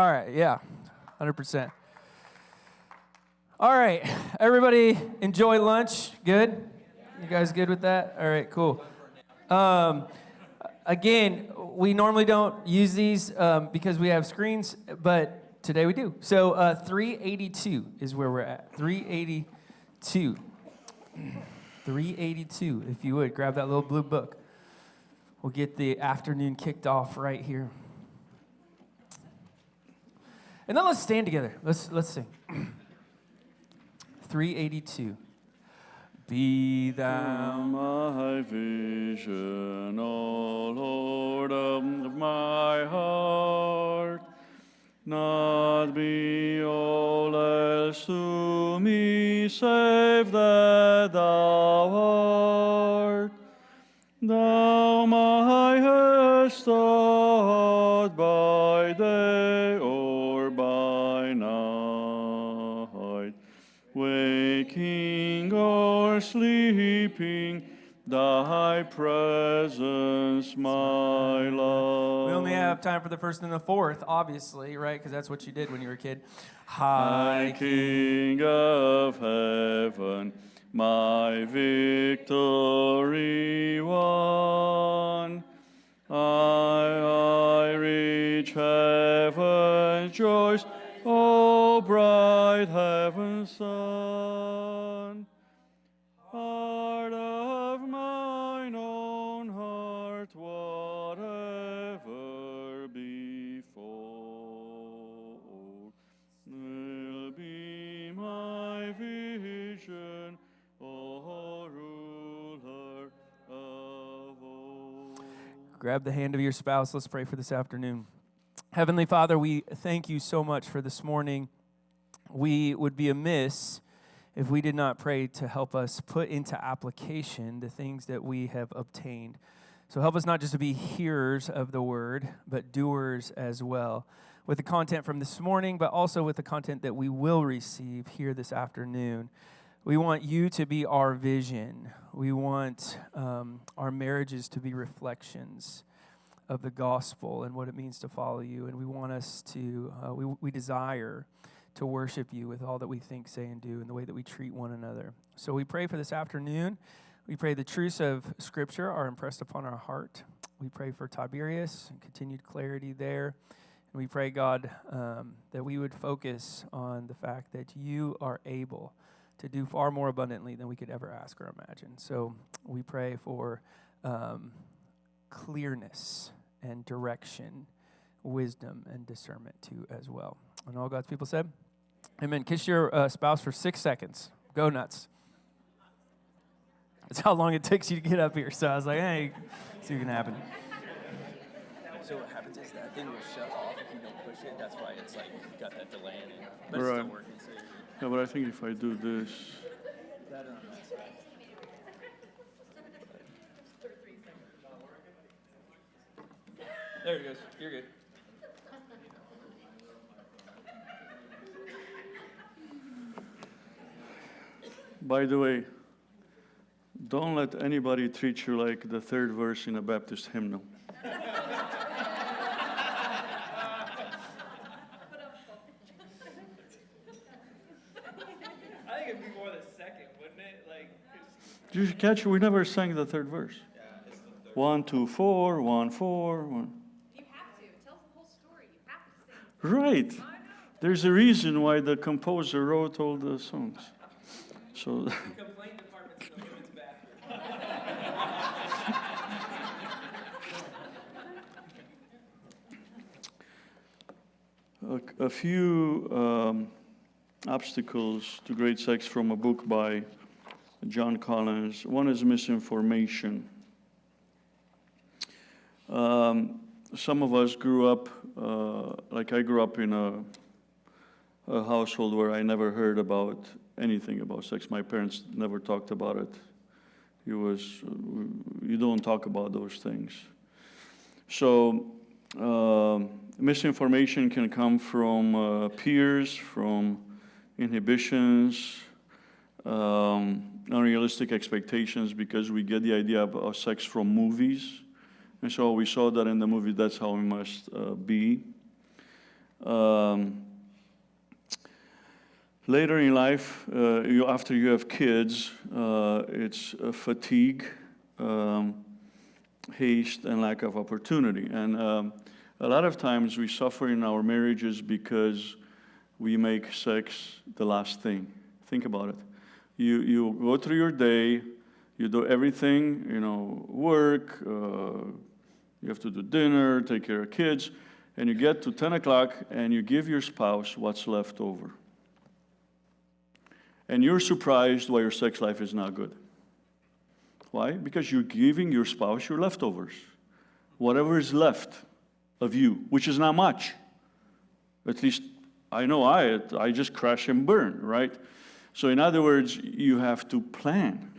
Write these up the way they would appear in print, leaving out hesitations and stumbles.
All right, yeah, 100%. All right, everybody enjoy lunch? Good? You guys good with that? All right, cool. Again, we normally don't use these because we have screens, but today we do. So 382 is where we're at. 382. 382, if you would, grab that little blue book. We'll get the afternoon kicked off right here. And then let's stand together. Let's sing. 382. Be thou my vision, O Lord of my heart. Not be all else to me, save that thou art. Thou my hast taught by day or by night, waking or sleeping, thy presence, my love. We only have time for the first and the fourth, obviously, right? Because that's what you did when you were a kid. High King of heaven, my victory won. I reach heaven's joys, O bright heaven's sun. Heart of mine own heart, whatever befall, will be my vision, O ruler of all. Grab the hand of your spouse. Let's pray for this afternoon. Heavenly Father, we thank you so much for this morning. We would be amiss if we did not pray to help us put into application the things that we have obtained. So help us not just to be hearers of the word, but doers as well, with the content from this morning, but also with the content that we will receive here this afternoon. We want you to be our vision. We want our marriages to be reflections of the gospel and what it means to follow you. And we want us to, we desire to worship you with all that we think, say, and do, and the way that we treat one another. So we pray for this afternoon. We pray the truths of Scripture are impressed upon our heart. We pray for Tiberius and continued clarity there. And we pray, God, that we would focus on the fact that you are able to do far more abundantly than we could ever ask or imagine. So we pray for clearness and direction, wisdom and discernment too as well. And all God's people said, amen. Kiss your spouse for 6 seconds. Go nuts. That's how long it takes you to get up here. So I was like, hey, see what can happen. So what happens is that thing will shut off if you don't push it. That's why it's like got that delay in it. But Right. it's still working. So Yeah, but I think if I do this, that on that side. There it goes. You're good. by the way, don't let anybody treat you like the third verse in a Baptist hymnal. I think it'd be more the second, wouldn't it? Like, Did you catch? We never sang the third verse. yeah, it's the third. 1, 2, 4, 1, 4, 1. You have to. It tells the whole story. You have to sing. Right. I know. There's a reason why the composer wrote all the songs. So. The complaint department's in the women's bathroom. A few obstacles to great sex from a book by John Collins. One is misinformation. Some of us grew up, like I grew up in a household where I never heard about anything about sex. My parents never talked about it. It was, you don't talk about those things. So, misinformation can come from peers, from inhibitions, unrealistic expectations, because we get the idea of sex from movies. And so we saw that in the movie, that's how we must be. Um, Later in life, after you have kids, it's fatigue, haste, and lack of opportunity. And a lot of times we suffer in our marriages because we make sex the last thing. Think about it. You go through your day, you do everything, work, you have to do dinner, take care of kids, and you get to 10 o'clock and you give your spouse what's left over. And you're surprised why your sex life is not good. Why? Because you're giving your spouse your leftovers. Whatever is left of you, which is not much. At least I know I just crash and burn, right? So in other words, you have to plan.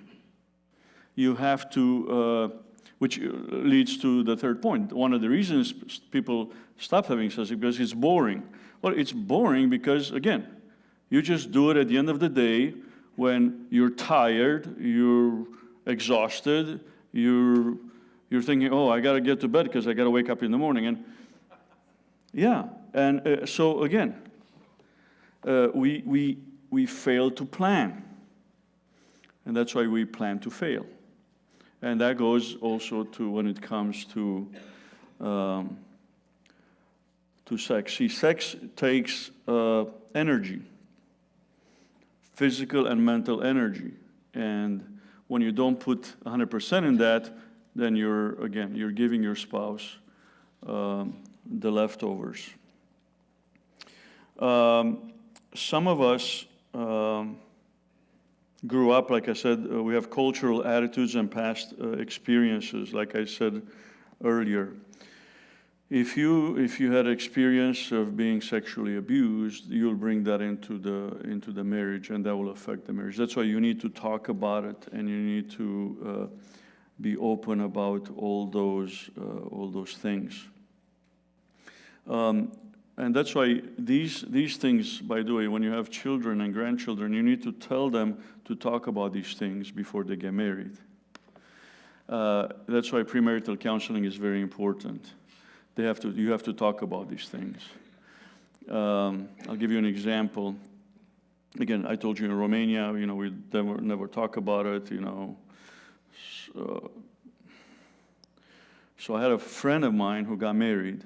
You have to, which leads to the third point. One of the reasons people stop having sex is because it's boring. Well, it's boring because, again, you just do it at the end of the day when you're tired, you're exhausted, you're thinking, oh, I got to get to bed because I got to wake up in the morning. And yeah, and so again, we fail to plan. And that's why we plan to fail. And that goes also to when it comes to sex. See, sex takes energy. Physical and mental energy. And when you don't put 100% in that, then you're giving your spouse the leftovers. Some of us grew up, like I said, we have cultural attitudes and past experiences, like I said earlier. If you had experience of being sexually abused, you'll bring that into the marriage, and that will affect the marriage. That's why you need to talk about it, and you need to be open about all those things. And that's why these things, by the way, when you have children and grandchildren, you need to tell them to talk about these things before they get married. That's why premarital counseling is very important. You have to talk about these things. I'll give you an example. Again, I told you in Romania, we never talk about it, So I had a friend of mine who got married,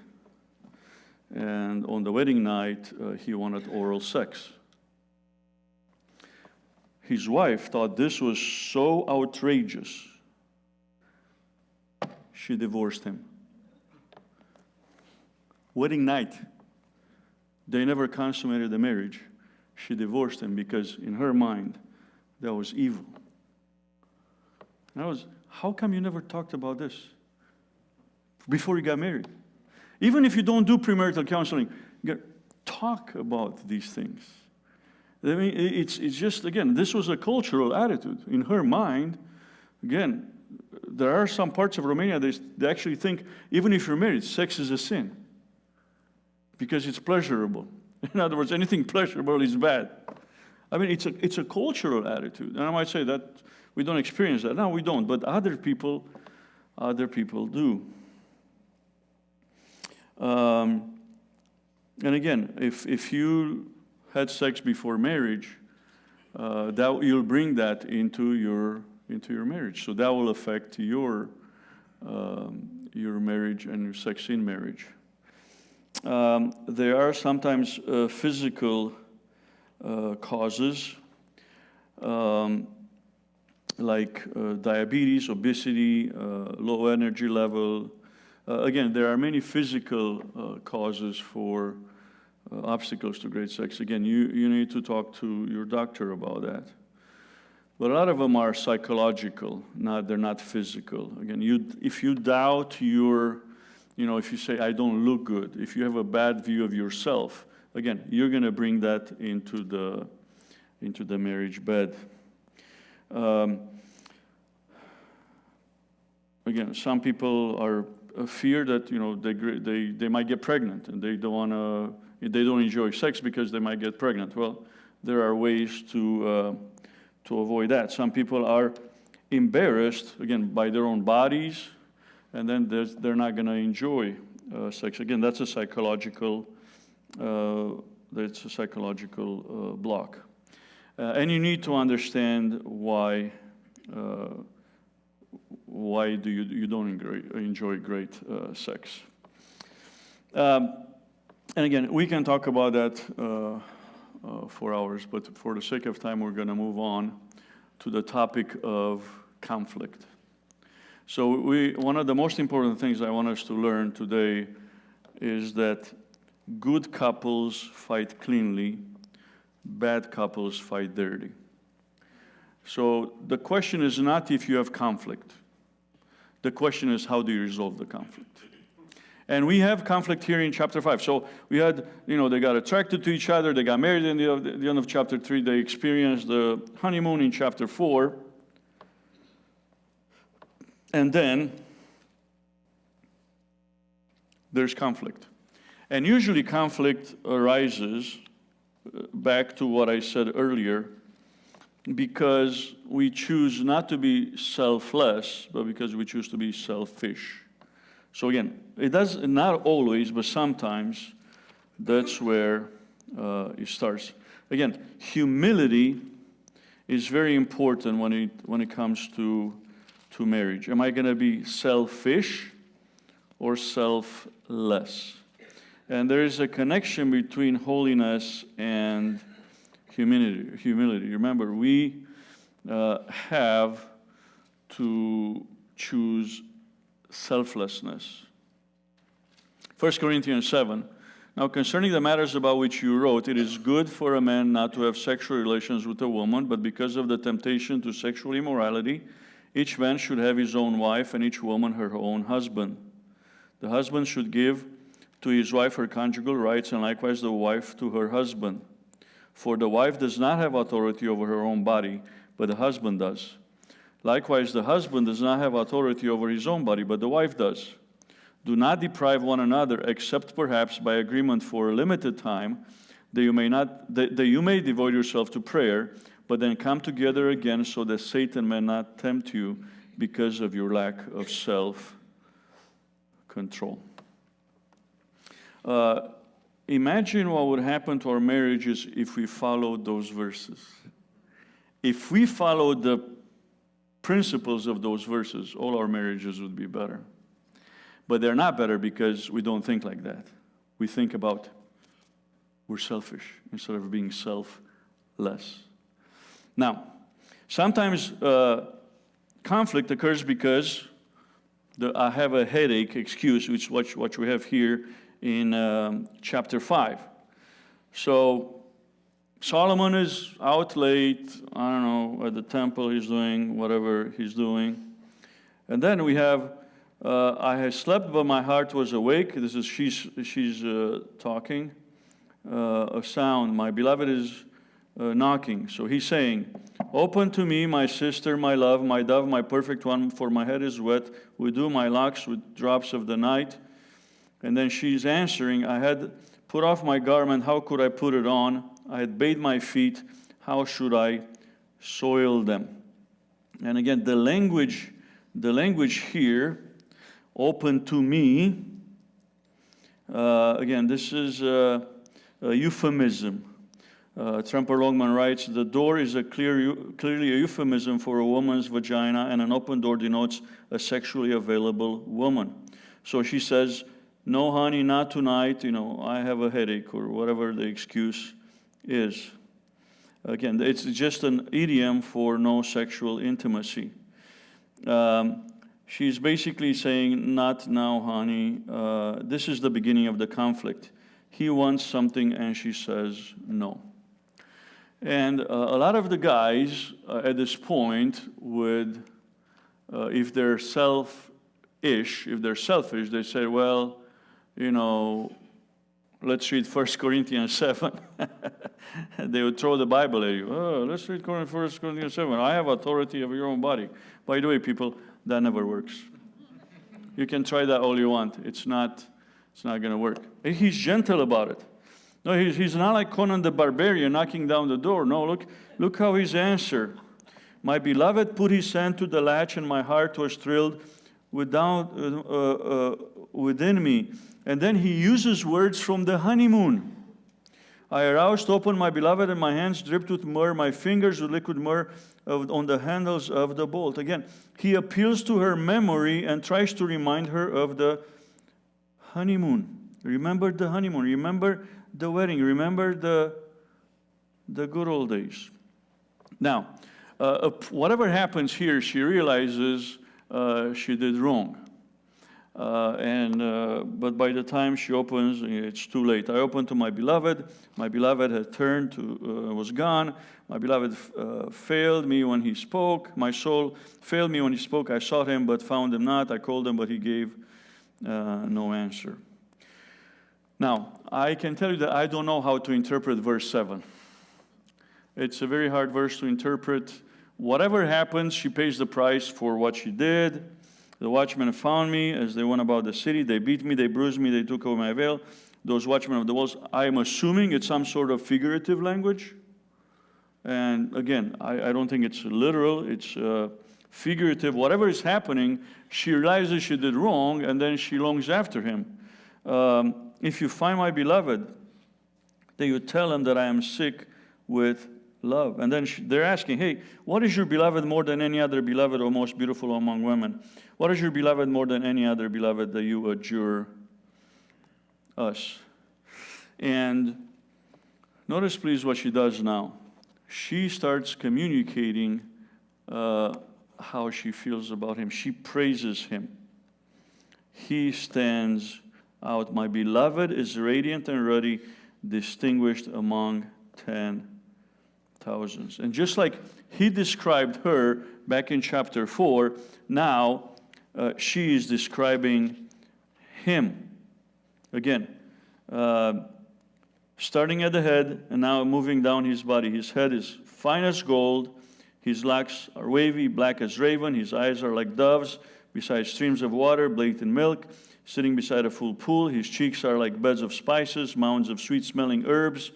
and on the wedding night, he wanted oral sex. His wife thought this was so outrageous, she divorced him. Wedding night, they never consummated the marriage. She divorced him because in her mind, that was evil. And how come you never talked about this before you got married? Even if you don't do premarital counseling, talk about these things. I mean, it's just, again, this was a cultural attitude. In her mind, again, there are some parts of Romania, they actually think, even if you're married, sex is a sin. Because it's pleasurable. In other words, anything pleasurable is bad. I mean, it's a cultural attitude. And I might say that we don't experience that. No, we don't. But other people do. And again, if you had sex before marriage, that you'll bring that into your marriage. So that will affect your marriage and your sex in marriage. There are sometimes physical causes, like diabetes, obesity, low energy level. Again, there are many physical causes for obstacles to great sex. Again, you need to talk to your doctor about that. But a lot of them are psychological, they're not physical. Again, if you doubt if you say, I don't look good, if you have a bad view of yourself, again, you're going to bring that into the marriage bed. Again, some people are fear that they might get pregnant, and they don't enjoy sex because they might get pregnant. Well, there are ways to avoid that. Some people are embarrassed, again, by their own bodies, and then they're not going to enjoy sex. Again, that's a psychological it's a psychological block. And you need to understand why do you don't enjoy great sex. And again, we can talk about that for hours, but for the sake of time, we're going to move on to the topic of conflict. So one of the most important things I want us to learn today is that good couples fight cleanly, bad couples fight dirty. So the question is not if you have conflict. The question is, how do you resolve the conflict? And we have conflict here in chapter 5. So we had, they got attracted to each other, they got married in the end of chapter 3, they experienced the honeymoon in chapter 4. And then there's conflict. And usually conflict arises, back to what I said earlier, because we choose not to be selfless, but because we choose to be selfish. So again, it does not always, but sometimes that's where it starts. Again, humility is very important when it comes to marriage. Am I going to be selfish or selfless? And there is a connection between holiness and humility. Remember, we have to choose selflessness. 1 Corinthians 7. Now, concerning the matters about which you wrote, it is good for a man not to have sexual relations with a woman, but because of the temptation to sexual immorality, each man should have his own wife, and each woman her own husband. The husband should give to his wife her conjugal rights, and likewise the wife to her husband. For the wife does not have authority over her own body, but the husband does. Likewise, the husband does not have authority over his own body, but the wife does. Do not deprive one another, except perhaps by agreement for a limited time, that you may devote yourself to prayer, but then come together again so that Satan may not tempt you because of your lack of self-control. Imagine what would happen to our marriages if we followed those verses. If we followed the principles of those verses, all our marriages would be better. But they're not better because we don't think like that. We think about we're selfish instead of being selfless. Now, sometimes conflict occurs because I have a headache excuse, which is what we have here in chapter 5. So Solomon is out late, I don't know, at the temple, he's doing whatever he's doing. And then we have, I had slept, but my heart was awake. This is, she's talking. A sound, my beloved is knocking. So he's saying, open to me, my sister, my love, my dove, my perfect one, for my head is wet. We do my locks with drops of the night. And then she's answering, I had put off my garment, how could I put it on? I had bathed my feet, how should I soil them? And again, the language here, open to me, again, this is a euphemism. Tremper Longman writes, the door is clearly a euphemism for a woman's vagina, and an open door denotes a sexually available woman. So she says, no, honey, not tonight, I have a headache, or whatever the excuse is. Again, it's just an idiom for no sexual intimacy. She's basically saying, not now, honey. This is the beginning of the conflict. He wants something, and she says no. And a lot of the guys at this point would, if they're selfish, they say, well, let's read 1 Corinthians 7. They would throw the Bible at you. Oh, let's read 1 Corinthians 7. I have authority over your own body. By the way, people, that never works. You can try that all you want. It's not going to work. He's gentle about it. No, he's not like Conan the Barbarian knocking down the door. No, look how he's answered. My beloved put his hand to the latch, and my heart was thrilled within me. And then he uses words from the honeymoon. I aroused, opened my beloved, and my hands dripped with myrrh, my fingers with liquid myrrh on the handles of the bolt. Again, he appeals to her memory and tries to remind her of the honeymoon. Remember the honeymoon. Remember the wedding. Remember the good old days. Now, whatever happens here, she realizes she did wrong. But by the time she opens, it's too late. I opened to my beloved. My beloved had turned to, was gone. My beloved failed me when he spoke. My soul failed me when he spoke. I sought him, but found him not. I called him, but he gave no answer. Now, I can tell you that I don't know how to interpret verse 7. It's a very hard verse to interpret. Whatever happens, she pays the price for what she did. The watchmen found me as they went about the city. They beat me, they bruised me, they took away my veil. Those watchmen of the walls, I am assuming it's some sort of figurative language. And again, I don't think it's literal, it's figurative. Whatever is happening, she realizes she did wrong, and then she longs after him. If you find my beloved, then you tell him that I am sick with love. And then they're asking, hey, what is your beloved more than any other beloved or most beautiful among women? What is your beloved more than any other beloved that you adjure us? And notice, please, what she does now. She starts communicating how she feels about him. She praises him. He stands out. My beloved is radiant and ruddy, distinguished among 10,000s. And just like he described her back in chapter 4, now she is describing him. Again, starting at the head and now moving down his body. His head is fine as gold. His locks are wavy, black as raven. His eyes are like doves beside streams of water, bathed in milk. Sitting beside a full pool, his cheeks are like beds of spices, mounds of sweet-smelling herbs.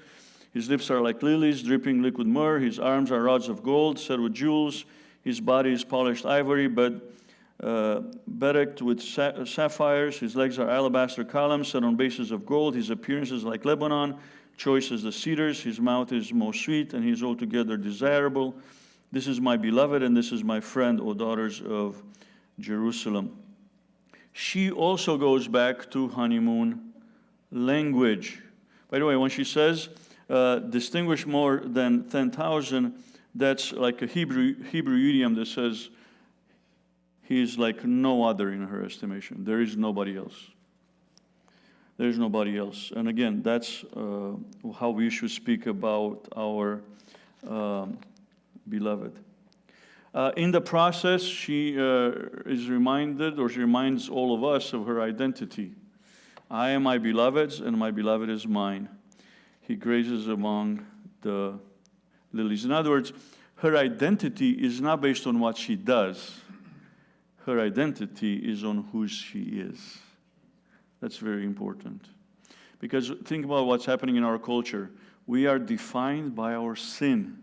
His lips are like lilies, dripping liquid myrrh. His arms are rods of gold, set with jewels. His body is polished ivory, but bedecked with sapphires. His legs are alabaster columns set on bases of gold. His appearance is like Lebanon, choice as the cedars. His mouth is most sweet, and he is altogether desirable. This is my beloved, and this is my friend, O daughters of Jerusalem. She also goes back to honeymoon language. By the way, when she says distinguished more than 10,000, that's like a Hebrew idiom that says he is like no other in her estimation. There is nobody else. There is nobody else. And again, that's how we should speak about our beloved. In the process, she is reminded, or she reminds all of us of her identity. I am my beloved's, and my beloved is mine. He grazes among the lilies. In other words, her identity is not based on what she does. Her identity is on who she is. That's very important. Because think about what's happening in our culture. We are defined by our sin.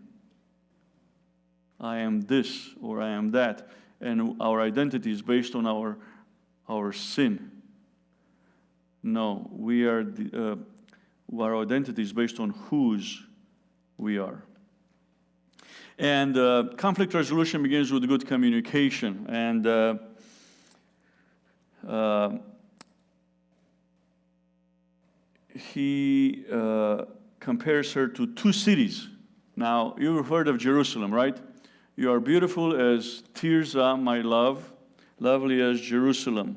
I am this or I am that. And our identity is based on our sin. No, our identity is based on whose we are. And conflict resolution begins with good communication. And he compares her to two cities. Now, you've heard of Jerusalem, right? You are beautiful as Tirzah, my love, lovely as Jerusalem.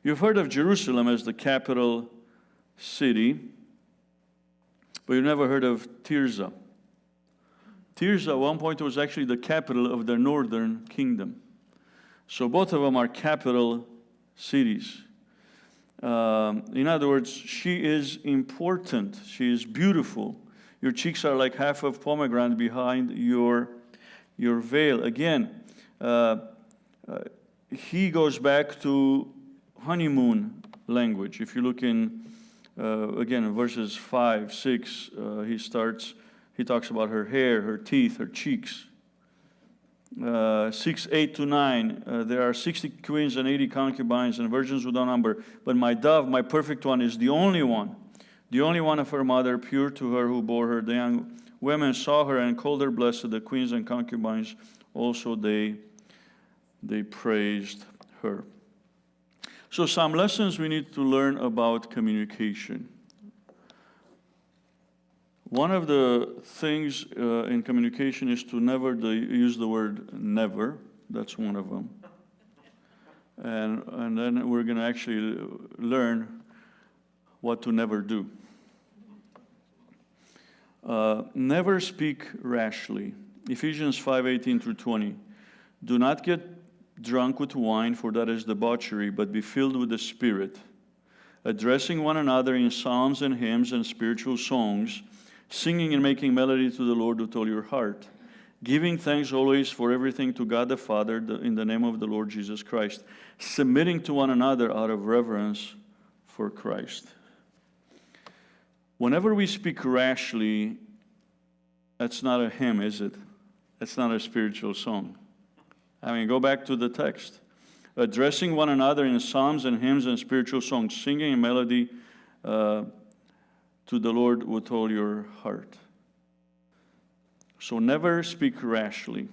You've heard of Jerusalem as the capital city, but you've never heard of Tirzah. Tirzah, at one point, was actually the capital of the northern kingdom. So both of them are capital cities. In other words, she is important. She is beautiful. Your cheeks are like half of pomegranate behind your veil. Again, he goes back to honeymoon language. If you look in, again, in verses 5, 6, he talks about her hair, her teeth, her cheeks. 6, 8 to 9, there are 60 queens and 80 concubines and virgins without number. But my dove, my perfect one, is the only one. the only one of her mother, pure to her who bore her. The young women saw her and called her blessed. The queens and concubines also they praised her. So some lessons we need to learn about communication. One of the things in communication is to never use the word never. That's one of them. And then we're going to actually learn what to never do. Never speak rashly. Ephesians 5:18 through 20. Do not get drunk with wine, for that is debauchery, but be filled with the Spirit, addressing one another in psalms and hymns and spiritual songs, singing and making melody to the Lord with all your heart, giving thanks always for everything to God the Father in the name of the Lord Jesus Christ, submitting to one another out of reverence for Christ. Whenever we speak rashly, that's not a hymn, is it? That's not a spiritual song. I mean, go back to the text. Addressing one another in psalms and hymns and spiritual songs, singing a melody to the Lord with all your heart. So never speak rashly.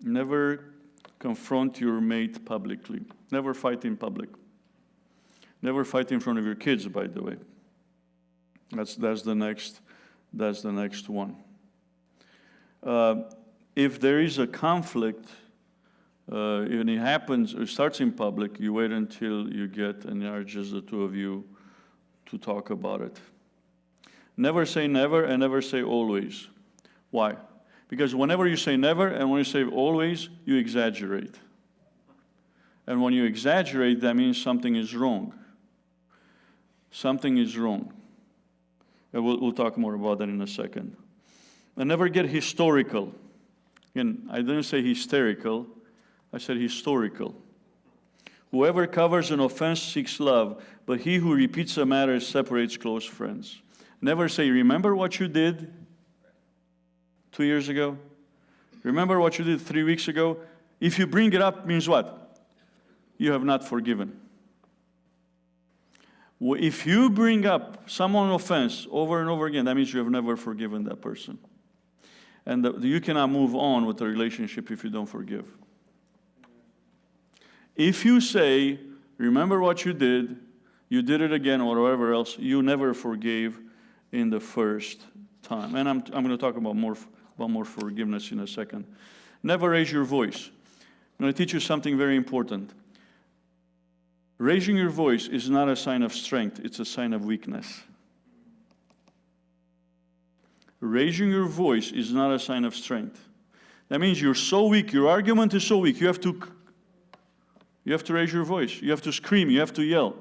Never confront your mate publicly. Never fight in public. Never fight in front of your kids, by the way. That's the next one. If there is a conflict, and it happens, it starts in public, you wait until you get, and there are just the two of you to talk about it. Never say never and never say always. Why? Because whenever you say never and when you say always, you exaggerate. And when you exaggerate, that means something is wrong. Something is wrong. And we'll talk more about that in a second. And never get historical. Again, I didn't say hysterical. I said historical. Whoever covers an offense seeks love, but he who repeats a matter separates close friends. Never say, remember what you did 2 years ago? Remember what you did 3 weeks ago? If you bring it up, means what? You have not forgiven. If you bring up someone's offense over and over again, that means you have never forgiven that person. And you cannot move on with the relationship if you don't forgive. If you say, remember what you did it again, or whatever else, you never forgave in the first time. And I'm going to talk about more forgiveness in a second. Never raise your voice. I'm going to teach you something very important. Raising your voice is not a sign of strength, it's a sign of weakness. Raising your voice is not a sign of strength. That means you're so weak, your argument is so weak, you have to raise your voice, you have to scream, you have to yell.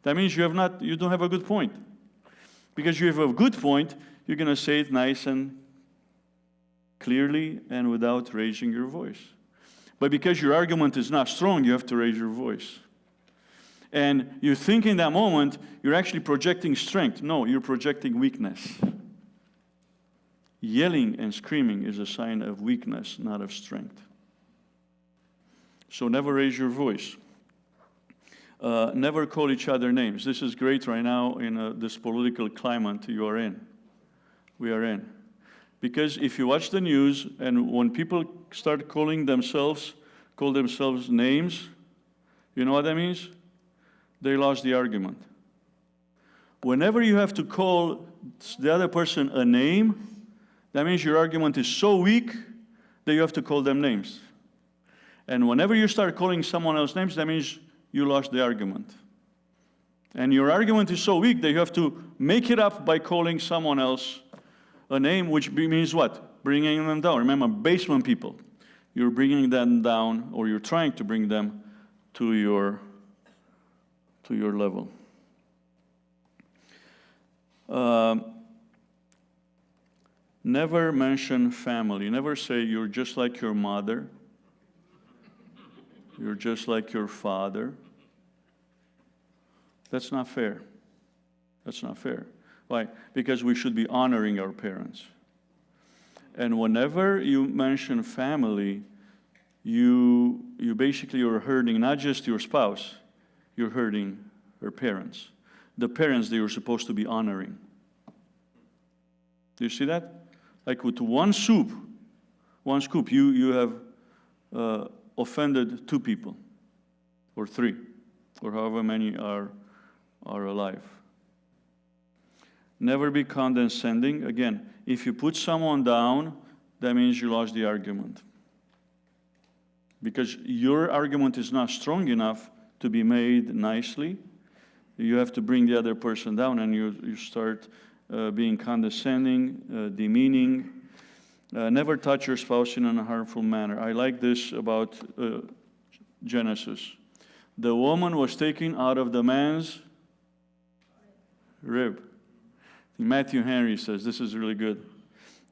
That means you don't have a good point. Because you have a good point, you're going to say it nice and clearly and without raising your voice. But because your argument is not strong, you have to raise your voice. And you think in that moment, you're actually projecting strength. No, you're projecting weakness. Yelling and screaming is a sign of weakness, not of strength. So never raise your voice. Never call each other names. This is great right now in this political climate we are in. Because if you watch the news, and when people start call themselves names, you know what that means? They lost the argument. Whenever you have to call the other person a name, that means your argument is so weak that you have to call them names. And whenever you start calling someone else names, that means you lost the argument. And your argument is so weak that you have to make it up by calling someone else a name, which means what? Bringing them down. Remember, basement people. You're bringing them down, or you're trying to bring them to your level. Never mention family. Never say you're just like your mother. You're just like your father. That's not fair. That's not fair. Why? Because we should be honoring our parents. And whenever you mention family, you basically are hurting not just your spouse, you're hurting her parents. the parents they were supposed to be honoring. Do you see that? Like with one scoop, you have offended 2 people, or 3, or however many are alive. Never be condescending. Again, if you put someone down, that means you lost the argument. Because your argument is not strong enough to be made nicely. You have to bring the other person down, and you start being condescending, demeaning. Never touch your spouse in a harmful manner. I like this about Genesis. The woman was taken out of the man's rib. Matthew Henry says, this is really good.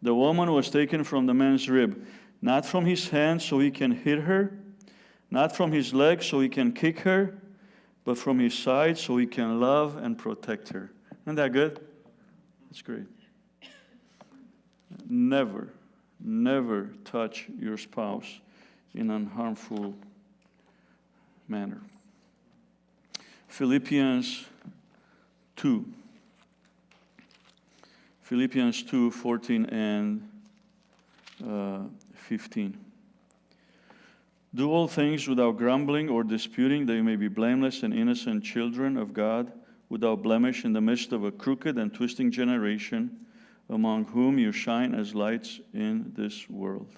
The woman was taken from the man's rib, not from his hand so he can hit her, not from his leg so he can kick her, but from his side so he can love and protect her. Isn't that good? That's great. Never touch your spouse in an harmful manner. Philippians 2. Philippians 2, 14 and 15. Do all things without grumbling or disputing, that you may be blameless and innocent children of God, without blemish in the midst of a crooked and twisting generation, among whom you shine as lights in this world,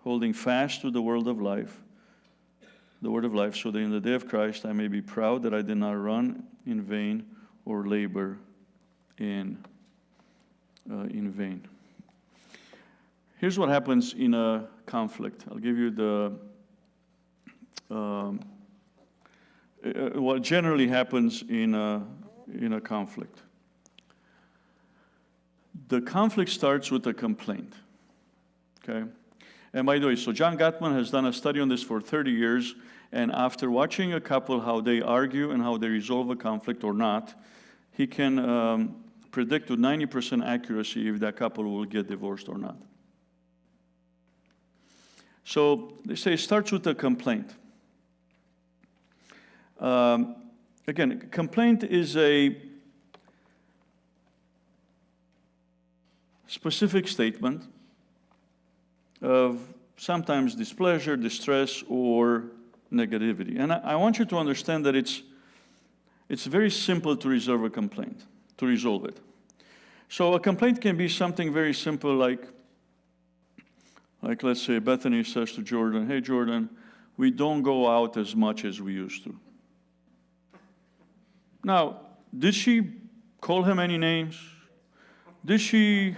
holding fast to the word of life, so that in the day of Christ I may be proud that I did not run in vain or labor in vain. Here's what happens in a conflict. I'll give you what generally happens in a conflict. The conflict starts with a complaint. Okay? And by the way, so John Gottman has done a study on this for 30 years, and after watching a couple how they argue and how they resolve a conflict or not, he can predict with 90% accuracy if that couple will get divorced or not. So they say it starts with a complaint. Again, complaint is a specific statement of sometimes displeasure, distress, or negativity. And I want you to understand that it's very simple to resolve a complaint, to resolve it. So a complaint can be something very simple like let's say Bethany says to Jordan, hey Jordan, we don't go out as much as we used to. Now, did she call him any names? Did she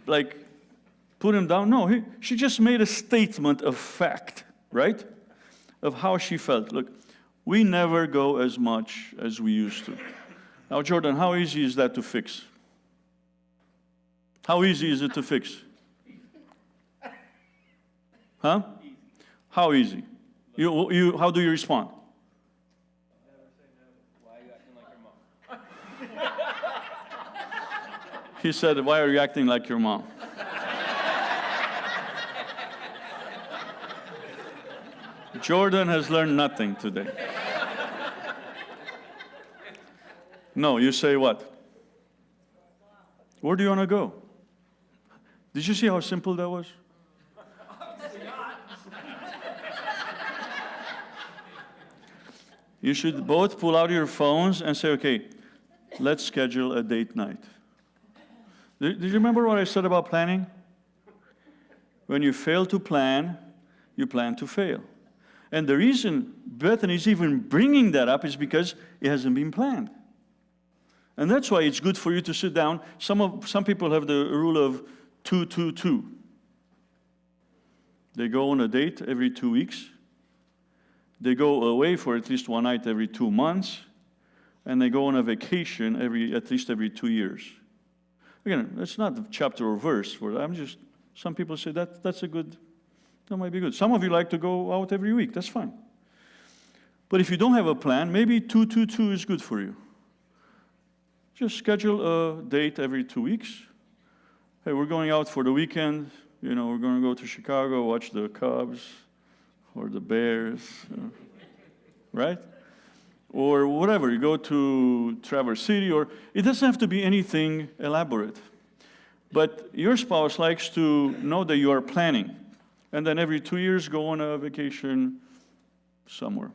like put him down? No, she just made a statement of fact, right? Of how she felt. Look, we never go as much as we used to. Now, Jordan, how easy is that to fix? How easy is it to fix? Huh? How easy? How do you respond? Why are you acting like your mom? He said, why are you acting like your mom? Jordan has learned nothing today. No, you say what? Where do you want to go? Did you see how simple that was? You should both pull out your phones and say, okay, let's schedule a date night. Did you remember what I said about planning? When you fail to plan, you plan to fail. And the reason Bethany's even bringing that up is because it hasn't been planned. And that's why it's good for you to sit down. Some people have the rule of 2-2-2. They go on a date every 2 weeks. They go away for at least one night every 2 months. And they go on a vacation at least every 2 years. Again, that's not the chapter or verse. Some people say that might be good. Some of you like to go out every week. That's fine. But if you don't have a plan, maybe 2-2-2 is good for you. Just schedule a date every 2 weeks. Hey, we're going out for the weekend. We're going to go to Chicago, watch the Cubs or the Bears, right? or whatever. You go to Traverse City, or it doesn't have to be anything elaborate. But your spouse likes to know that you are planning, and then every 2 years go on a vacation somewhere.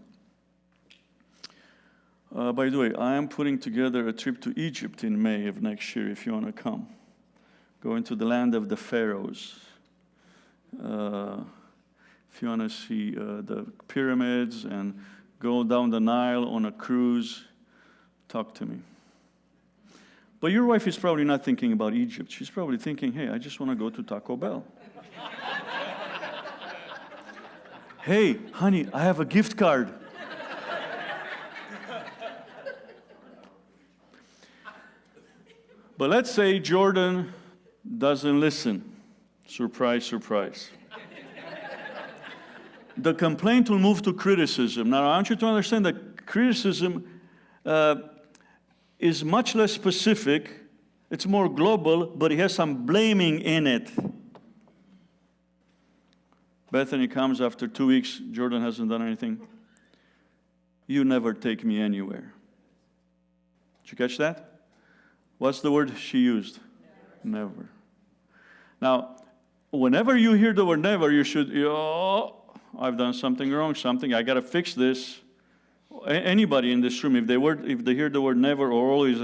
By the way, I am putting together a trip to Egypt in May of next year if you want to come. Going to the land of the pharaohs. If you want to see the pyramids and go down the Nile on a cruise, talk to me. But your wife is probably not thinking about Egypt. She's probably thinking, hey, I just want to go to Taco Bell. Hey, honey, I have a gift card. But let's say Jordan doesn't listen. Surprise, surprise. The complaint will move to criticism. Now, I want you to understand that criticism is much less specific. It's more global, but it has some blaming in it. Bethany comes after 2 weeks. Jordan hasn't done anything. You never take me anywhere. Did you catch that? What's the word she used? Never. Now, whenever you hear the word never, you should, oh, I've done something wrong, I got to fix this. Anybody in this room, if they hear the word never or always,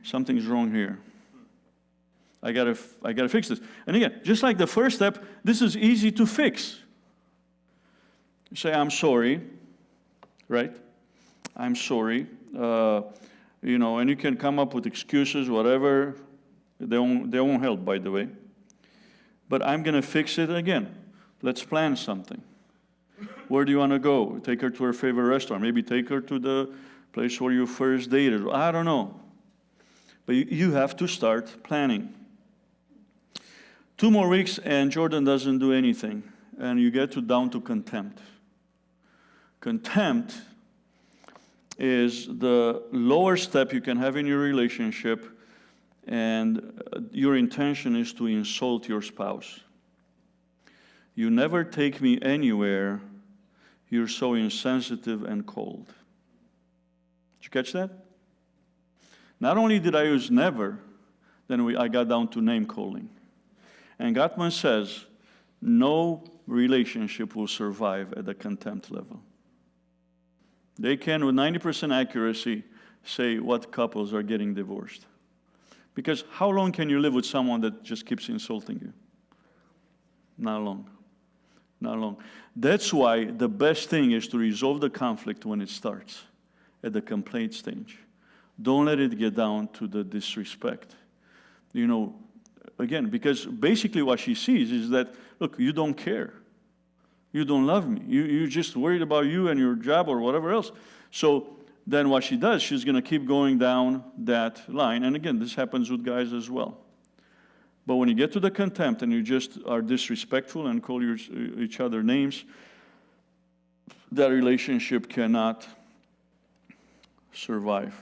something's wrong here. I got to fix this. And again, just like the first step, this is easy to fix. You say, I'm sorry, right? I'm sorry. And you can come up with excuses, whatever. They won't help, by the way. But I'm going to fix it again. Let's plan something. Where do you want to go? Take her to her favorite restaurant. Maybe take her to the place where you first dated. I don't know. But you have to start planning. 2 more weeks and Jordan doesn't do anything. And you get down to contempt. Contempt is the lower step you can have in your relationship, and your intention is to insult your spouse. You never take me anywhere. You're so insensitive and cold. Did you catch that? Not only did I use never, then I got down to name calling. And Gottman says, no relationship will survive at the contempt level. They can, with 90% accuracy, say what couples are getting divorced. Because how long can you live with someone that just keeps insulting you? Not long. Not long. That's why the best thing is to resolve the conflict when it starts, at the complaint stage. Don't let it get down to the disrespect. Again, because basically what she sees is that, look, you don't care. You don't love me. You're just worried about you and your job or whatever else. So then what she does, she's going to keep going down that line. And again, this happens with guys as well. But when you get to the contempt and you just are disrespectful and call each other names, that relationship cannot survive.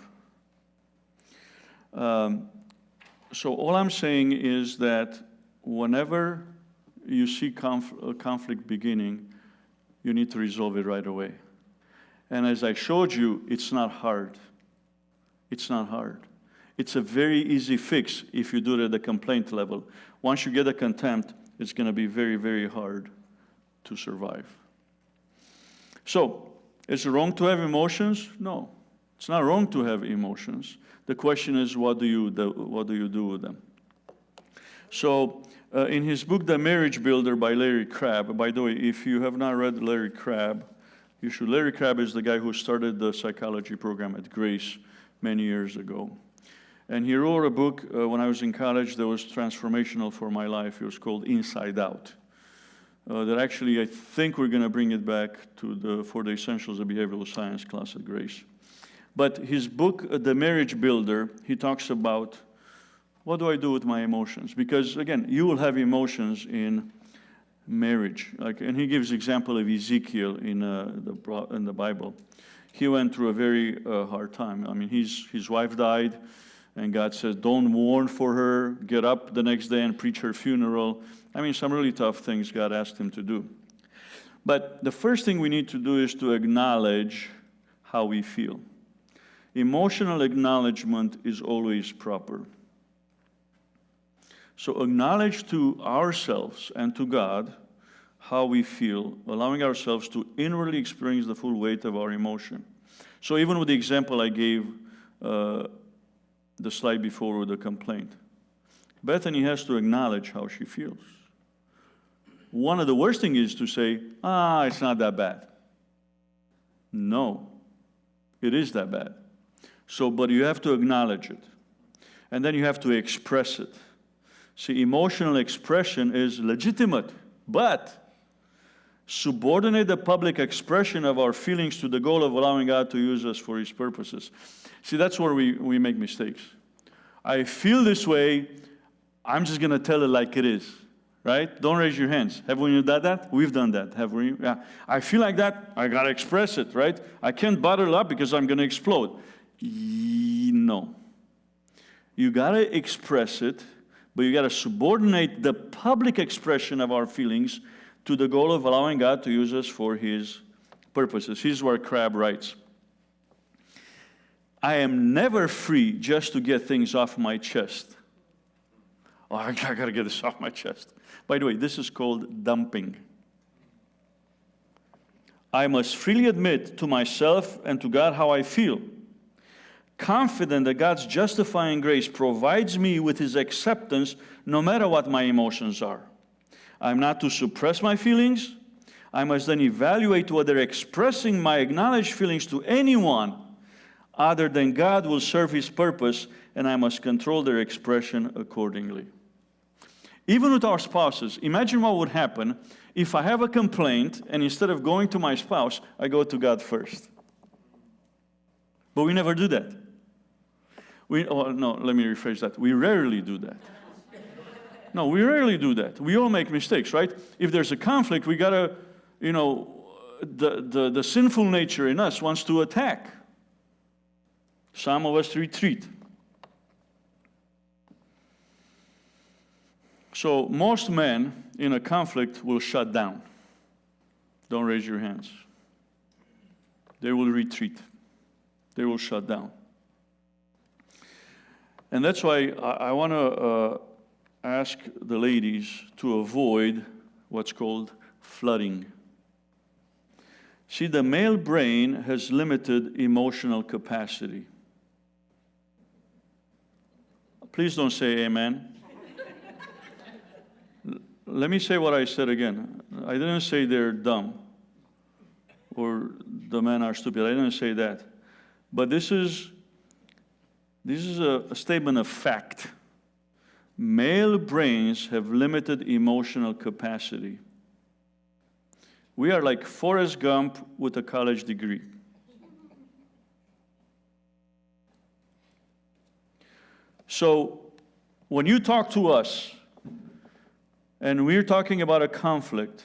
So all I'm saying is that whenever you see conflict beginning, you need to resolve it right away. And as I showed you, it's not hard. It's not hard. It's a very easy fix if you do it at the complaint level. Once you get a contempt, it's going to be very, very hard to survive. So, is it wrong to have emotions? No. It's not wrong to have emotions. The question is, what do you do with them? So, in his book, The Marriage Builder by Larry Crabb, by the way, if you have not read Larry Crabb, you should. Larry Crabb is the guy who started the psychology program at Grace many years ago. And he wrote a book when I was in college that was transformational for my life. It was called Inside Out. That actually, I think we're going to bring it back for the Essentials of Behavioral Science class at Grace. But his book, The Marriage Builder, he talks about, what do I do with my emotions? Because, again, you will have emotions in marriage. And he gives example of Ezekiel in the Bible. He went through a very hard time. I mean, his wife died, and God says, don't mourn for her. Get up the next day and preach her funeral. I mean, some really tough things God asked him to do. But the first thing we need to do is to acknowledge how we feel. Emotional acknowledgement is always proper. So acknowledge to ourselves and to God how we feel, allowing ourselves to inwardly experience the full weight of our emotion. So even with the example I gave, the slide before with the complaint, Bethany has to acknowledge how she feels. One of the worst things is to say, it's not that bad. No, it is that bad. So, but you have to acknowledge it. And then you have to express it. See, emotional expression is legitimate, but subordinate the public expression of our feelings to the goal of allowing God to use us for His purposes. See, that's where we make mistakes. I feel this way, I'm just going to tell it like it is, right? Don't raise your hands. Have we done that? We've done that, have we? Yeah. I feel like that, I got to express it, right? I can't bottle it up because I'm going to explode. No. You got to express it, but you got to subordinate the public expression of our feelings to the goal of allowing God to use us for His purposes. Here's where Crabb writes, I am never free just to get things off my chest. Oh, I got to get this off my chest. By the way, this is called dumping. I must freely admit to myself and to God how I feel, confident that God's justifying grace provides me with His acceptance no matter what my emotions are. I'm not to suppress my feelings. I must then evaluate whether expressing my acknowledged feelings to anyone other than God will serve His purpose, and I must control their expression accordingly. Even with our spouses, imagine what would happen if I have a complaint, and instead of going to my spouse, I go to God first. But we never do that. Let me rephrase that. We rarely do that. No, we rarely do that. We all make mistakes, right? If there's a conflict, we gotta, the sinful nature in us wants to attack. Some of us retreat. So most men in a conflict will shut down. Don't raise your hands. They will retreat. They will shut down. And that's why I want to ask the ladies to avoid what's called flooding. See, the male brain has limited emotional capacity. Please don't say amen. Let me say what I said again. I didn't say they're dumb or the men are stupid. I didn't say that. But this is a statement of fact. Male brains have limited emotional capacity. We are like Forrest Gump with a college degree. So when you talk to us, and we're talking about a conflict,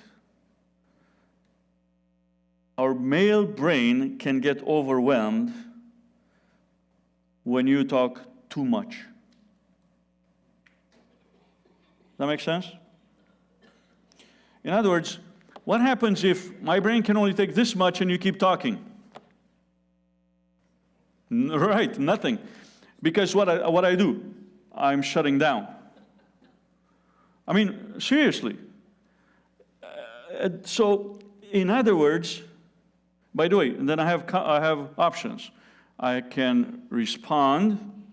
our male brain can get overwhelmed when you talk too much. Does that make sense? In other words, what happens if my brain can only take this much and you keep talking? Right, nothing. Because what I do, I'm shutting down. I mean, seriously. So, in other words, by the way, then I have options. I can respond,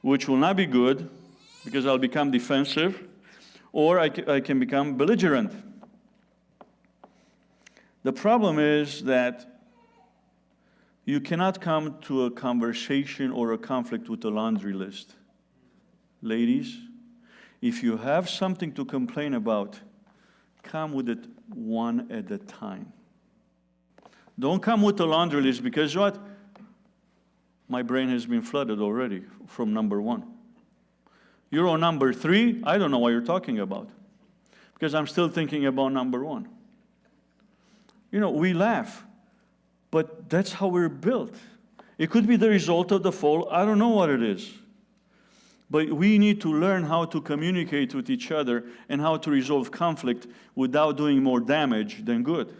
which will not be good, because I'll become defensive, or I can become belligerent. The problem is that you cannot come to a conversation or a conflict with a laundry list. Ladies, if you have something to complain about, come with it one at a time. Don't come with a laundry list because what? My brain has been flooded already from number 1. You're on number 3, I don't know what you're talking about because I'm still thinking about number 1. We laugh, but that's how we're built. It could be the result of the fall, I don't know what it is. But we need to learn how to communicate with each other and how to resolve conflict without doing more damage than good.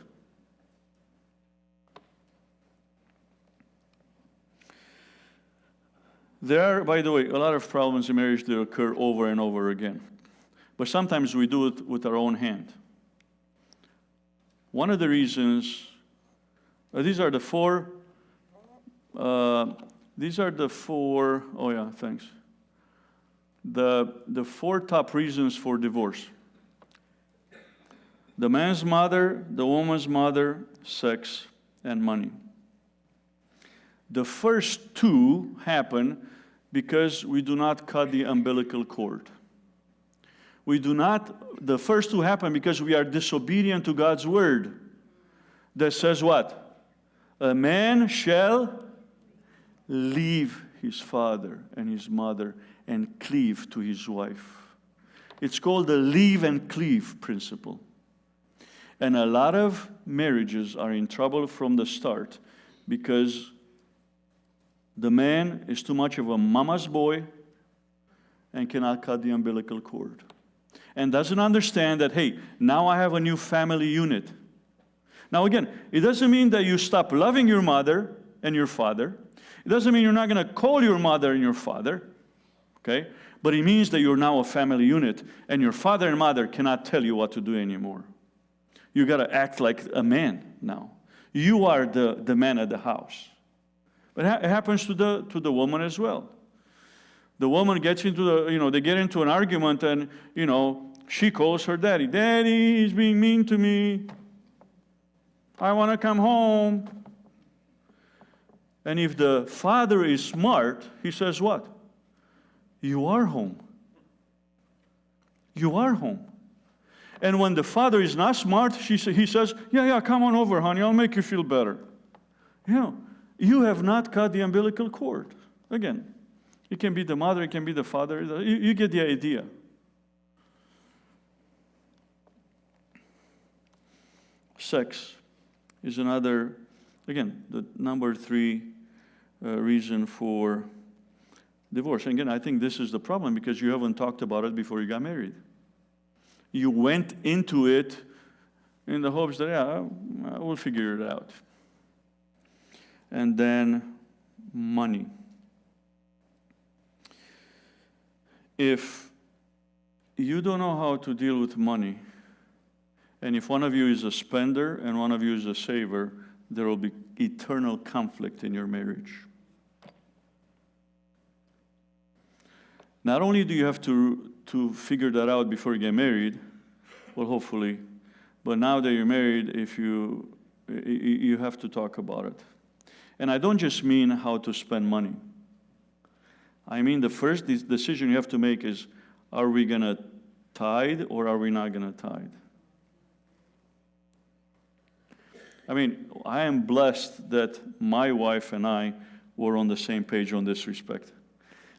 There are, by the way, a lot of problems in marriage that occur over and over again. But sometimes we do it with our own hand. One of the reasons, these are the four, oh yeah, thanks. The four top reasons for divorce. The man's mother, the woman's mother, sex, and money. The first two happen because we do not cut the umbilical cord. The first two happen because we are disobedient to God's word that says what? A man shall leave his father and his mother and cleave to his wife. It's called the leave and cleave principle. And a lot of marriages are in trouble from the start because the man is too much of a mama's boy and cannot cut the umbilical cord. And doesn't understand that, hey, now I have a new family unit. Now again, it doesn't mean that you stop loving your mother and your father. It doesn't mean you're not going to call your mother and your father, okay? But it means that you're now a family unit, and your father and mother cannot tell you what to do anymore. You got to act like a man now. You are the man of the house. But it happens to the woman as well. The woman gets into they get into an argument, and, she calls her daddy. Daddy, he's being mean to me. I want to come home. And if the father is smart, he says what? You are home. You are home. And when the father is not smart, he says, yeah, come on over, honey. I'll make you feel better. You have not cut the umbilical cord. Again, it can be the mother, it can be the father. You get the idea. Sex is another, again, the number 3 reason for divorce. And again, I think this is the problem because you haven't talked about it before you got married. You went into it in the hopes that, we'll figure it out. And then money. If you don't know how to deal with money, and if one of you is a spender and one of you is a saver, there will be eternal conflict in your marriage. Not only do you have to figure that out before you get married, well, hopefully, but now that you're married, if you have to talk about it. And I don't just mean how to spend money. I mean the first decision you have to make is, are we going to tithe or are we not going to tithe? I mean, I am blessed that my wife and I were on the same page on this respect,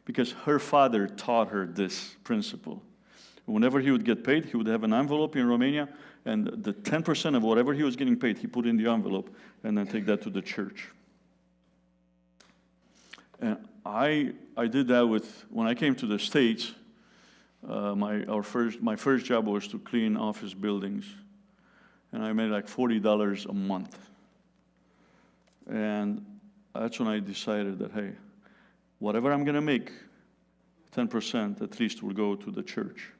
because her father taught her this principle. Whenever he would get paid, he would have an envelope in Romania, and the 10% of whatever he was getting paid, he put in the envelope, and then take that to the church. And I did that when I came to the States. My first job was to clean office buildings, and I made like $40 a month. And that's when I decided that, hey, whatever I'm going to make, 10% at least will go to the church.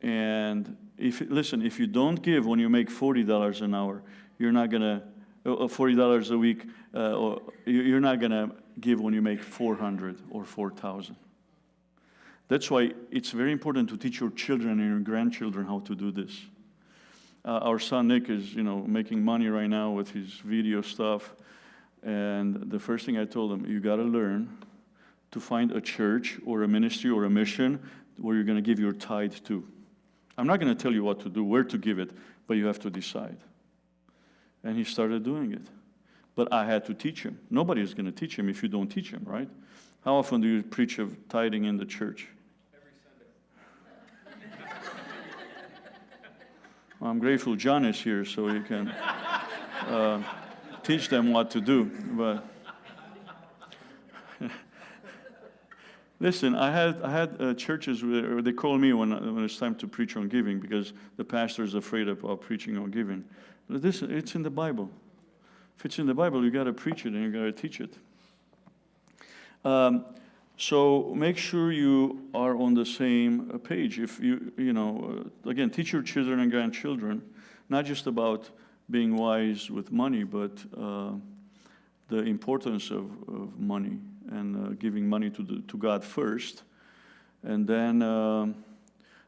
And if you don't give when you make $40 an hour, you're not going to, $40 a week, or you're not going to give when you make $400 or $4,000. That's why it's very important to teach your children and your grandchildren how to do this. Our son Nick is, making money right now with his video stuff. And the first thing I told him, you got to learn to find a church or a ministry or a mission where you're going to give your tithe to. I'm not going to tell you what to do, where to give it, but you have to decide. And he started doing it. But I had to teach him. Nobody is going to teach him if you don't teach him, right? How often do you preach of tithing in the church? Every Sunday. Well, I'm grateful John is here so he can teach them what to do. But listen, I had churches where they call me when it's time to preach on giving because the pastor is afraid of preaching on giving. But it's in the Bible. If it's in the Bible, you got to preach it and you got to teach it. So make sure you are on the same page. If again, teach your children and grandchildren, not just about being wise with money, but the importance of money and giving money to God first. And then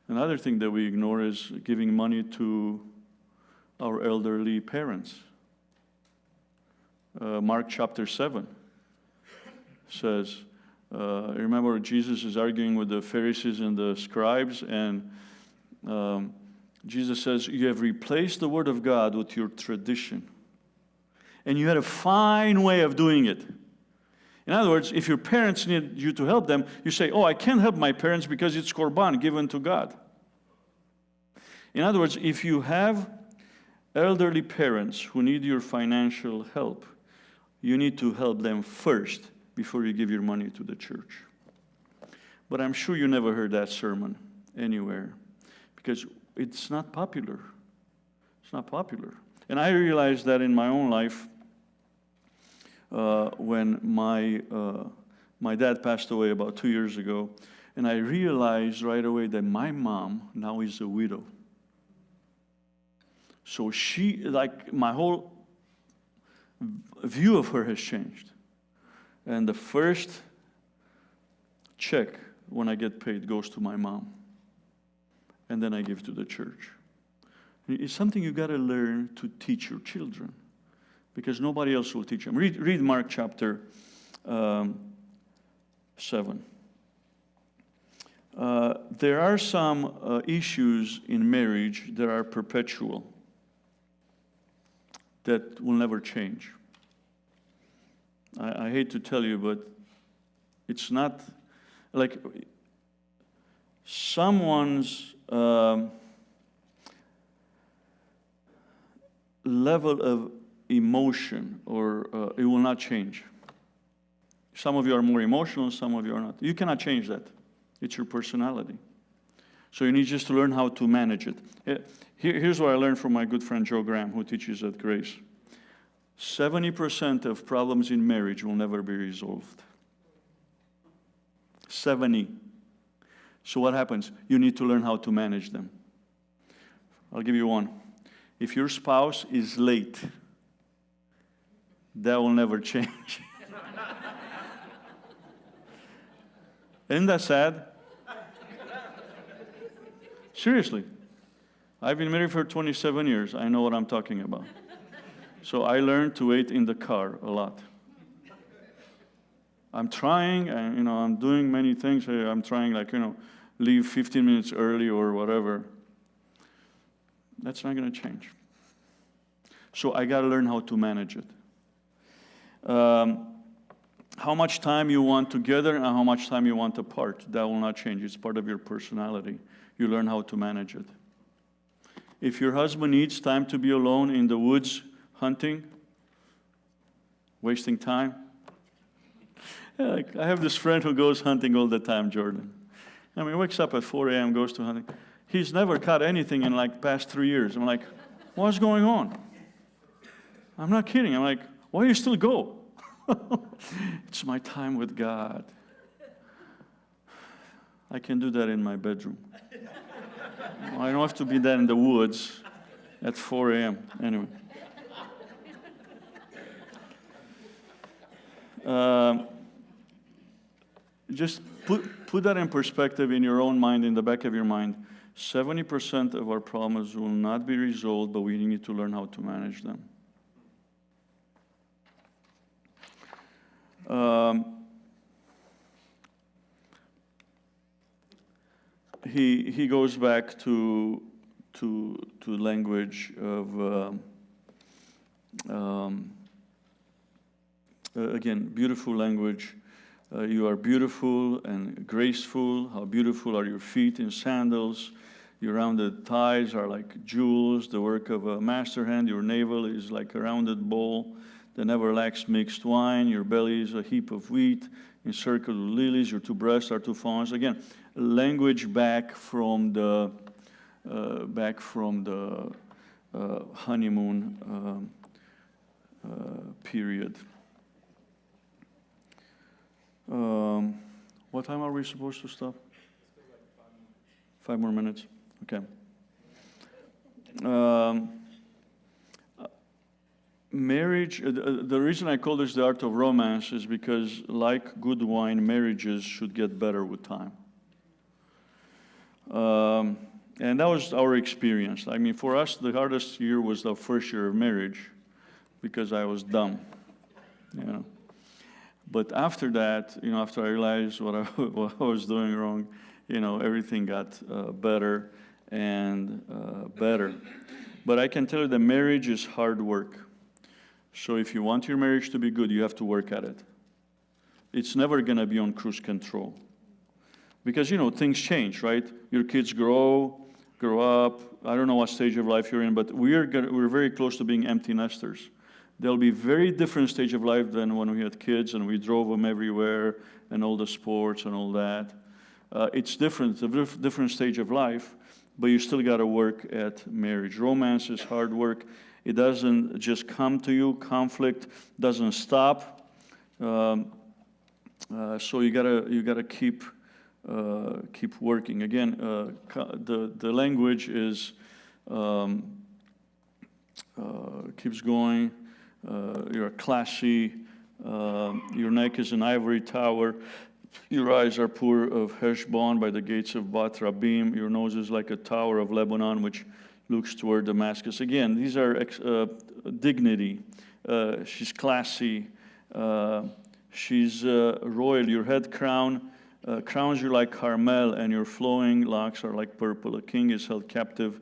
another thing that we ignore is giving money to our elderly parents. Mark chapter 7 says, remember Jesus is arguing with the Pharisees and the scribes, and Jesus says, you have replaced the word of God with your tradition. And you had a fine way of doing it. In other words, if your parents need you to help them, you say, I can't help my parents because it's korban given to God. In other words, if you have elderly parents who need your financial help, you need to help them first before you give your money to the church. But I'm sure you never heard that sermon anywhere because it's not popular. It's not popular. And I realized that in my own life when my dad passed away about 2 years ago, and I realized right away that my mom now is a widow. So my whole view of her has changed. And the first check when I get paid goes to my mom. And then I give to the church. It's something you got to learn to teach your children, because nobody else will teach them. Read Mark chapter 7. There are some issues in marriage that are perpetual, that will never change. I hate to tell you, but it's not like someone's level of emotion, or it will not change. Some of you are more emotional, some of you are not. You cannot change that. It's your personality. So you need just to learn how to manage it. Here's what I learned from my good friend Joe Graham, who teaches at Grace. 70% of problems in marriage will never be resolved. 70. So what happens? You need to learn how to manage them. I'll give you one. If your spouse is late, that will never change. Isn't that sad? Seriously. I've been married for 27 years. I know what I'm talking about. So I learned to wait in the car a lot. I'm trying, and I'm doing many things. I'm trying, leave 15 minutes early or whatever. That's not going to change. So I got to learn how to manage it. How much time you want together and how much time you want apart, that will not change. It's part of your personality. You learn how to manage it. If your husband needs time to be alone in the woods hunting, wasting time. I have this friend who goes hunting all the time, Jordan. He wakes up at 4 a.m., goes to hunting. He's never caught anything in past 3 years. I'm like, what's going on? I'm not kidding. I'm like, why do you still go? It's my time with God. I can do that in my bedroom. I don't have to be there in the woods at 4 a.m. Anyway. Just put that in perspective in your own mind, in the back of your mind. 70% of our problems will not be resolved, but we need to learn how to manage them. He goes back to language of again, beautiful language. You are beautiful and graceful. How beautiful are your feet in sandals. Your rounded thighs are like jewels, the work of a master hand. Your navel is like a rounded bowl that never lacks mixed wine. Your belly is a heap of wheat encircled with lilies. Your two breasts are two fawns. Again, language back from the honeymoon period. What time are we supposed to stop? 5 more minutes. Okay. Marriage, the reason I call this the art of romance is because, like good wine, marriages should get better with time. And that was our experience. I mean, for us, the hardest year was the first year of marriage because I was dumb, you know. But after that, you know, after I realized what I was doing wrong, you know, everything got better and better. But I can tell you that marriage is hard work. So if you want your marriage to be good, you have to work at it. It's never going to be on cruise control. Because, you know, things change, right? Your kids grow up. I don't know what stage of life you're in, but we're very close to being empty nesters. There'll be very different stage of life than when we had kids and we drove them everywhere and all the sports and all that. It's different. It's a different stage of life, but you still got to work at marriage. Romance is hard work. It doesn't just come to you. Conflict doesn't stop. So you gotta keep working. Again, the language is keeps going. You're classy. Your neck is an ivory tower. Your eyes are poor of Heshbon by the gates of Bat Rabim. Your nose is like a tower of Lebanon, which looks toward Damascus. Again, these are dignity. She's classy. She's royal. Your head crowns you like Carmel, and your flowing locks are like purple. A king is held captive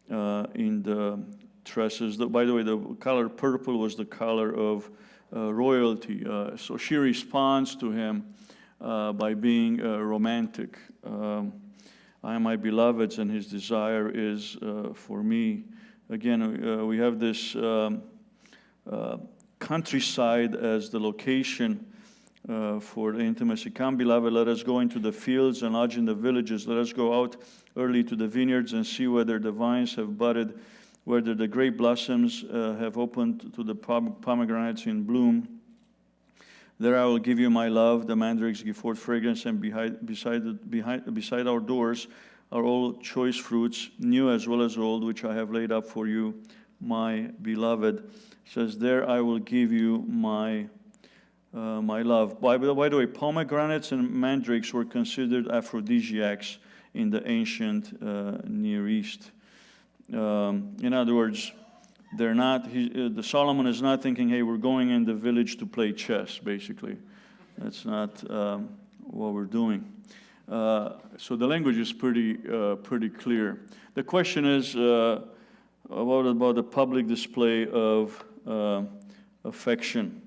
in the tresses. By the way, the color purple was the color of royalty. So she responds to him by being romantic. I am my beloved's, and his desire is for me. Again, we have this countryside as the location for the intimacy. Come, beloved, let us go into the fields and lodge in the villages. Let us go out early to the vineyards and see whether the vines have budded, whether the grape blossoms have opened to the pomegranates in bloom. There I will give you my love. The mandrakes give forth fragrance, and beside our doors are all choice fruits, new as well as old, which I have laid up for you, my beloved. It says, there I will give you my love. By the way, pomegranates and mandrakes were considered aphrodisiacs in the ancient Near East. In other words, they're not. The Solomon is not thinking, "Hey, we're going in the village to play chess." Basically, that's not what we're doing. So the language is pretty clear. The question is, what about the public display of affection?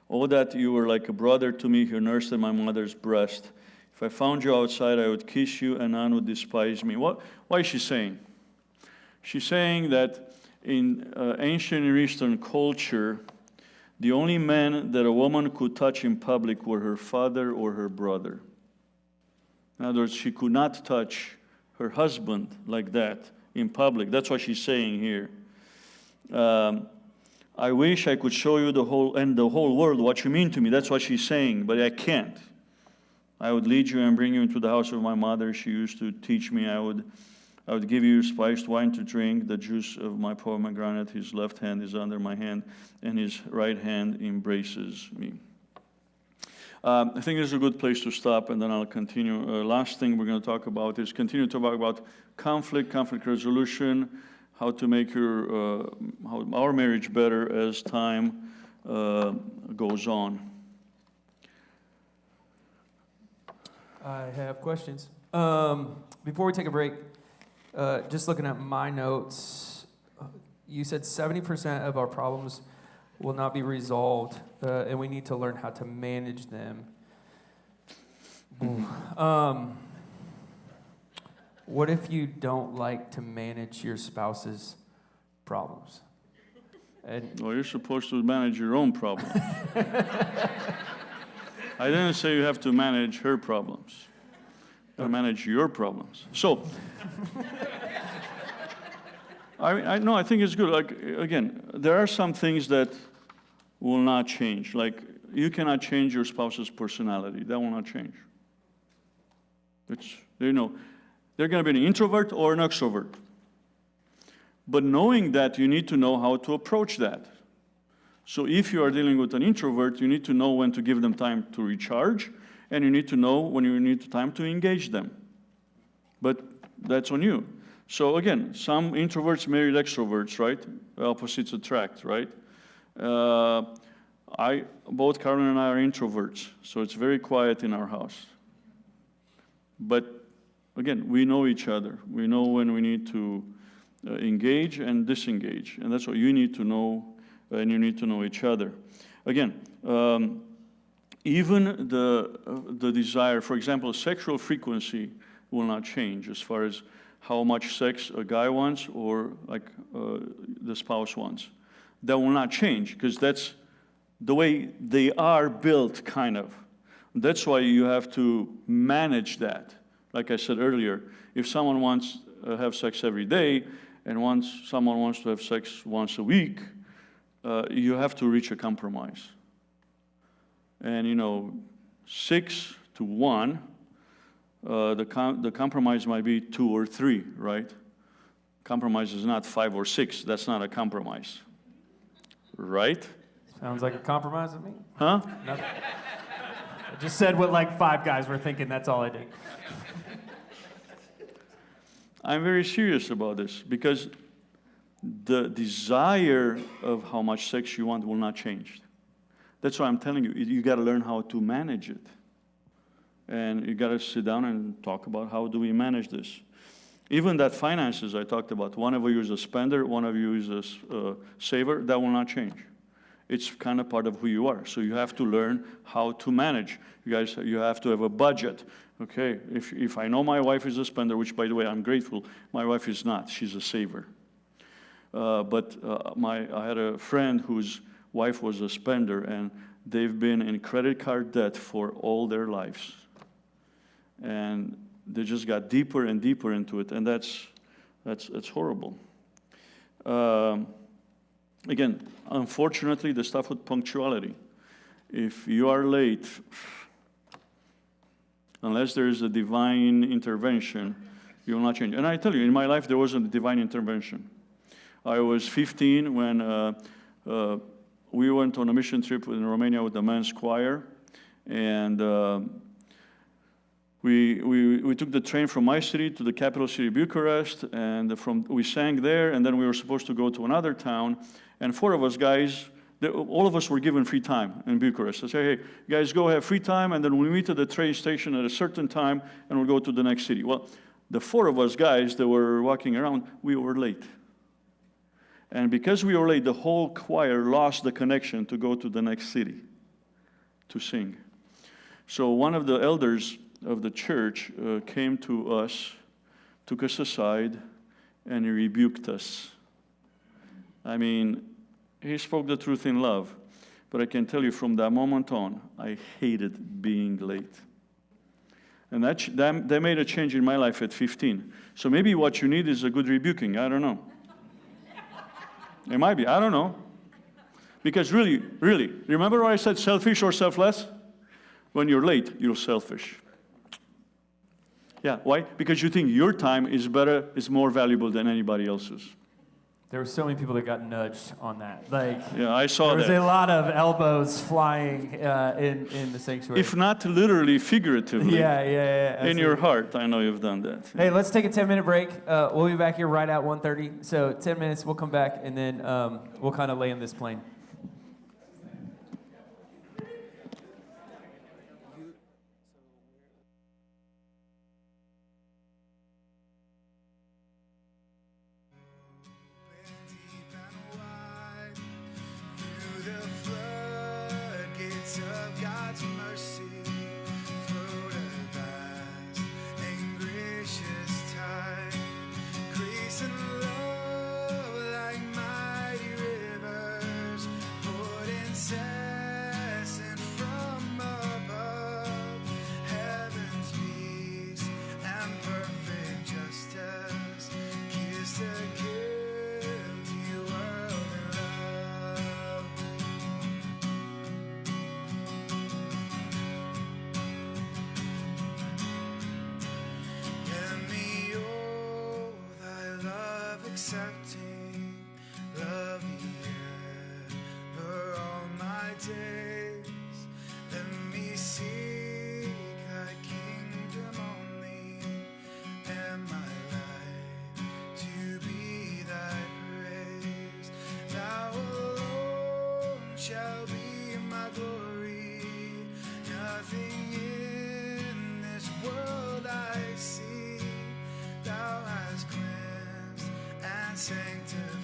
Oh, that you were like a brother to me who nursed at my mother's breast. If I found you outside, I would kiss you, and none would despise me. Why is she saying? She's saying that in ancient Near Eastern culture, the only men that a woman could touch in public were her father or her brother. In other words, she could not touch her husband like that in public. That's what she's saying here. I wish I could show you the whole world what you mean to me. That's what she's saying, but I can't. I would lead you and bring you into the house of my mother. She used to teach me. I would give you spiced wine to drink, the juice of my pomegranate. His left hand is under my hand, and his right hand embraces me. I think this is a good place to stop, and then I'll continue. Last thing we're going to talk about is continue to talk about conflict resolution, how to make our marriage better as time goes on. I have questions. Before we take a break, just looking at my notes, you said 70% of our problems will not be resolved, and we need to learn how to manage them. What if you don't like to manage your spouse's problems? Well, you're supposed to manage your own problems. I didn't say you have to manage her problems. You manage your problems. So, I think it's good. Like, again, there are some things that will not change. Like, you cannot change your spouse's personality. That will not change. It's, they're going to be an introvert or an extrovert. But knowing that, you need to know how to approach that. So if you are dealing with an introvert, you need to know when to give them time to recharge, and you need to know when you need time to engage them. But that's on you. So again, some introverts married extroverts, right? Opposites attract, right? Both Carolyn and I are introverts, so it's very quiet in our house. But again, we know each other. We know when we need to engage and disengage, and that's what you need to know, and you need to know each other. Again, even the desire, for example, sexual frequency will not change as far as how much sex a guy wants or like the spouse wants. That will not change because that's the way they are built, kind of. That's why you have to manage that. Like I said earlier, if someone wants to have sex every day and someone wants to have sex once a week, you have to reach a compromise. And 6 to 1, the compromise might be 2 or 3, right? Compromise is not 5 or 6. That's not a compromise, right? Sounds like a compromise to me. Huh? Nothing. I just said what like 5 guys were thinking. That's all I did. I'm very serious about this because the desire of how much sex you want will not change. That's why I'm telling you, you got to learn how to manage it. And you got to sit down and talk about how do we manage this. Even that finances I talked about, one of you is a spender, one of you is a saver, that will not change. It's kind of part of who you are. So you have to learn how to manage. You have to have a budget. Okay, if I know my wife is a spender, which by the way, I'm grateful, my wife is not, she's a saver. But I had a friend whose wife was a spender, and they've been in credit card debt for all their lives. And they just got deeper and deeper into it, and that's horrible. Again, unfortunately, the stuff with punctuality. If you are late, unless there is a divine intervention, you will not change. And I tell you, in my life, there wasn't a divine intervention. I was 15 when we went on a mission trip in Romania with the men's choir, and we took the train from my city to the capital city, Bucharest, and we sang there, and then we were supposed to go to another town, and 4 of us guys, all of us were given free time in Bucharest. I say, hey, you guys go have free time, and then we'll meet at the train station at a certain time, and we'll go to the next city. Well, the 4 of us guys that were walking around, we were late. And because we were late, the whole choir lost the connection to go to the next city to sing. So one of the elders of the church came to us, took us aside, and he rebuked us. I mean, he spoke the truth in love. But I can tell you from that moment on, I hated being late. And that made a change in my life at 15. So maybe what you need is a good rebuking. I don't know. It might be. I don't know. Because really, remember what I said, selfish or selfless? When you're late, you're selfish. Yeah, why? Because you think your time is better, is more valuable than anybody else's. There were so many people that got nudged on that. Yeah, I saw that. There was a lot of elbows flying in the sanctuary. If not literally, figuratively. Yeah. In your heart, I know you've done that. Hey, let's take a 10-minute break. We'll be back here right at 1:30. So 10 minutes, we'll come back, and then we'll kind of land this plane. Of God's mercy, flow to vast and gracious tide, grace and love like mighty rivers sanctified.